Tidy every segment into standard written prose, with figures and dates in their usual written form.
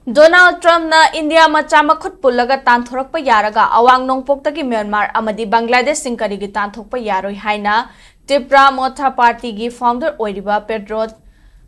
Donald Trump na India macha makhut pullaga Tanthokpa yaraga awang nongpoktagi Myanmar amadi Bangladesh singkarigi Tanthokpa yaroi haina Tipra Motha Party gi founder oiriba Pedro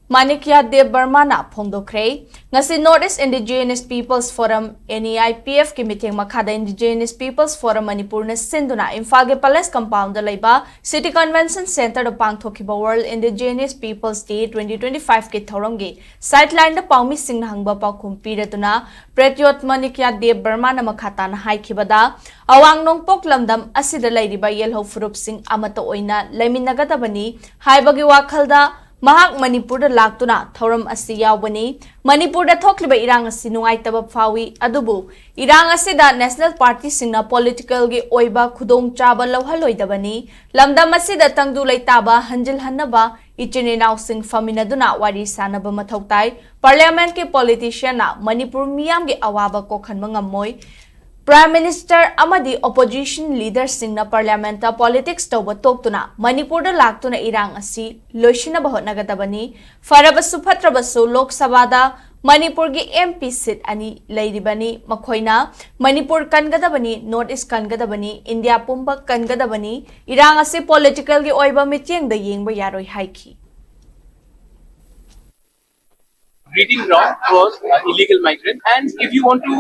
Matik Burmana Phongdokre ngasi Northeast Indigenous Peoples Forum NEIPF ki meeting makhada Indigenous Peoples Forum Manipur na sinduna Imphal ge Palace Compound da laiba City Convention Center da pangthokiba World Indigenous Peoples Day 2025 ki thoronggi sideline da paumi singna hangba pakhum piratuna Pretyot Matik Burmana makhata na haikibada awang nongpok lamdam asida lairiba yelho furup sing amata oina laiminagadabani haibagi wakhalda Mahak Manipur da laktuna thoram asi yawani Manipur da thokliba irang asi nungaitaba phawi adubu irang asi da National Party singna political gi oiba khudong chaba lawhaloidabani lamdam asi da tangdu laitaba hanjil hannaba ichininaw sing faminaduna wari sanaba mathoktai parliament ke politician na Manipur miyam gi awaba kokhanma ngammoi Prime Minister amadi opposition leader singna parliament ta politics tawba toktuna Manipur da laktuna irang asi loishina bahot nagadabani farabasu phatrabasu Lok Sabha da Manipur gi MP seat ani lairibani makhoina Manipur kangadabani North East kangadabani India pumba kangadabani irang asi political gi oiba mityeng da yengba yaroi haiki Breeding ground for illegal migrants. And if you want to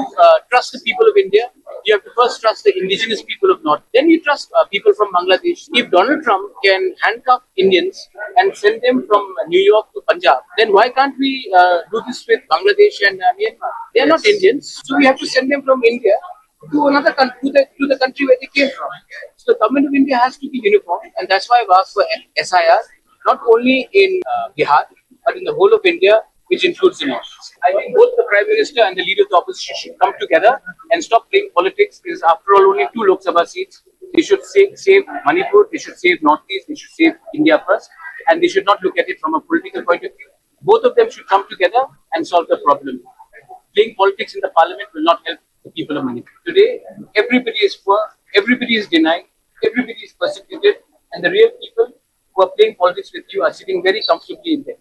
trust the people of India, you have to first trust the indigenous people of North. Then you trust people from Bangladesh. If Donald Trump can handcuff Indians and send them from New York to Punjab, then why can't we do this with Bangladesh and Myanmar? They are not Indians, so we have to send them from India to another country, to the country where they came from. So the government of India has to be uniform, and that's why I've asked for SIR, not only in Bihar, but in the whole of India, which includes the North. I think both the Prime Minister and the Leader of the Opposition should come together and stop playing politics. Because after all, only 2 Lok Sabha seats. They should save Manipur, they should save Northeast, they should save India first, and they should not look at it from a political point of view. Both of them should come together and solve the problem. Playing politics in the parliament will not help the people of Manipur. Today, everybody is poor, everybody is denied, everybody is persecuted, and the real people who are playing politics with you are sitting very comfortably in there.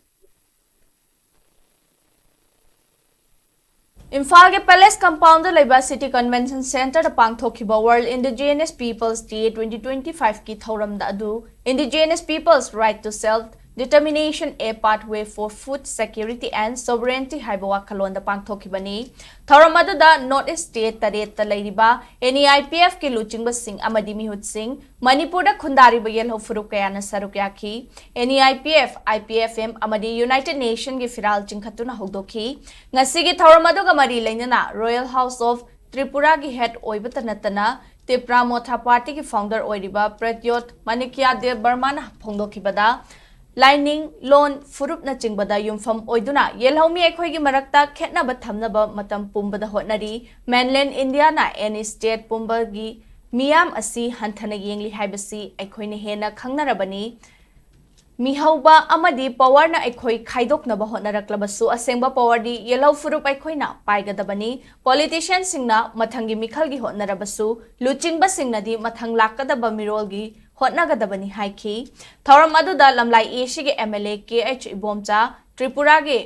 Imphal ke Palace Compound laiba City Convention Center da pangthokiba World Indigenous Peoples Day 2025 ki thoram da adu Indigenous Peoples Right to Self-Determination a Pathway for Food Security and Sovereignty haiba wakhalon da pangthokibani thoram adu da North East State taret ta lairiba NEIPF ke luchingba sing amadi mihut sing Manipur da khundari ba yelho furup kayana saruk yakhi NEIPF IPFM amadi United Nation ge firal chingkhatuna hogdokhi ngasi ge thoram adu ga mari lainana Royal House of Tripura gi head oibata natana Tipra Motha Party ki founder oiriba Pretyot Matik Burmana phongdokibada Lining loan furup na chingbada yumfam oiduna yelhomi ekhoi gi marakta khetna ba thamna ba matam pumbada hotnari mainland India na any state pumba gi miyam asi hanthana yengli haibasi ekhoi ne hena khangnarabani mihauba amadi power na ekhoi khaidok na ba hotnaraklabasu asengba power di yellow furup ekhoi na paigadabani politicians singna mathangi mikhal gi hotnarabasu luchingba singna di mathang lakadaba mirol gi hotnagadabani haiki thoram aduda lamlai AC ge MLA KH Ibomcha Tripura ge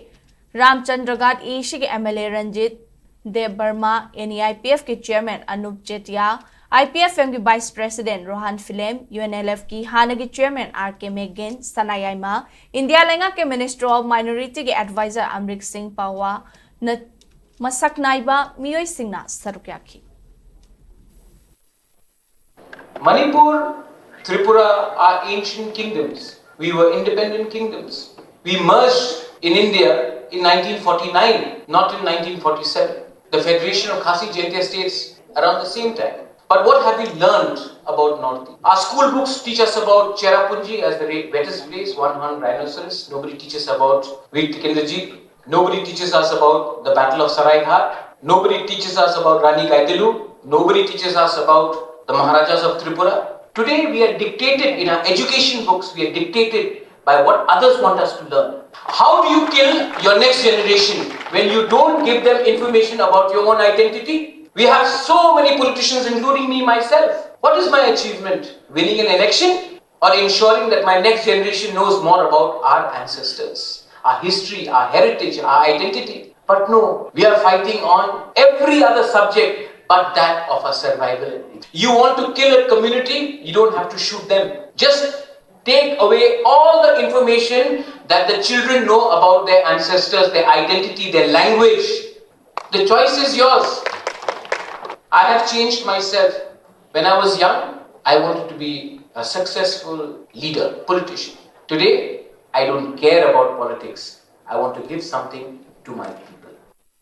Ramchandragat AC ge MLA Ranjit Dev Burma NEIPF ke chairman Anup Chetia IPFM के vice president Rohan फिलेम UNLF की हानगी chairman RK Megan सनायाइमा India लेंगा के minister of minority के adviser Amrik Singh पावा न मसक नाइबा मियोई सिंगना सरुक्याखी Manipur, Tripura are ancient kingdoms. We were independent kingdoms. We merged in India in 1949, not in 1947. The Federation of Khasi Jaintia states around the same time. But what have we learned about North East? Our school books teach us about Cherrapunji as the wettest place, one-horned rhinoceros. Nobody teaches about Veer Tikendraji. Nobody teaches us about the Battle of Saraighat. Nobody teaches us about Rani Gaidilu. Nobody teaches us about the Maharajas of Tripura. Today we are dictated in our education books, we are dictated by what others want us to learn. How do you kill your next generation when you don't give them information about your own identity? We have so many politicians, including me myself. What is my achievement? Winning an election or ensuring that my next generation knows more about our ancestors, our history, our heritage, our identity? But no, we are fighting on every other subject but that of our survival. You want to kill a community, you don't have to shoot them. Just take away all the information that the children know about their ancestors, their identity, their language. The choice is yours. I have changed myself. When I was young, I wanted to be a successful leader, politician. Today, I don't care about politics. I want to give something to my people.